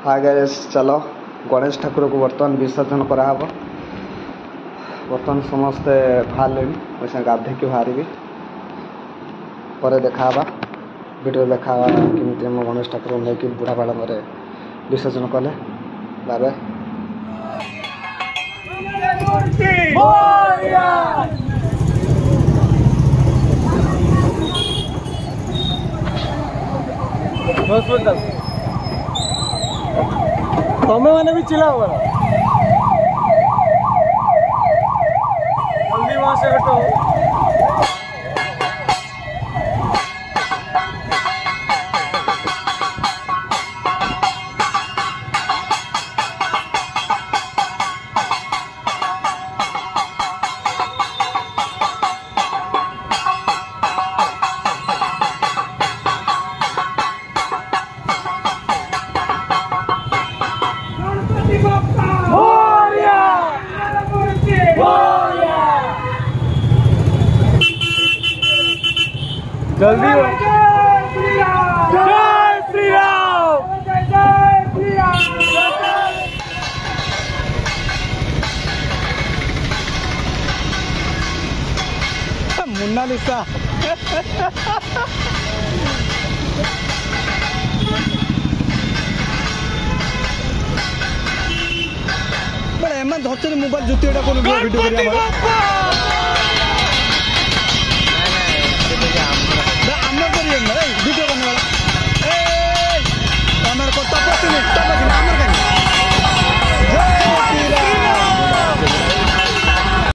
हाँ गाइस चलो गणेश ठाकुर को बर्तमान विसर्जन कराहब। बर्तमान समस्ते बाहर मुझे गाधे की बाहरी पर देखा वीडियो देखा केमती आम गणेश ठाकुर लेकिन बुढ़ा पाड़ में विसर्जन कले बाबे तमें मैंने भी चिल्लाओ जल्दी वहां से हटो। जल्दी हो। जय श्री राम। मोनालिसा बड़े एमन धरते मोबाइल जुतिया वीडियो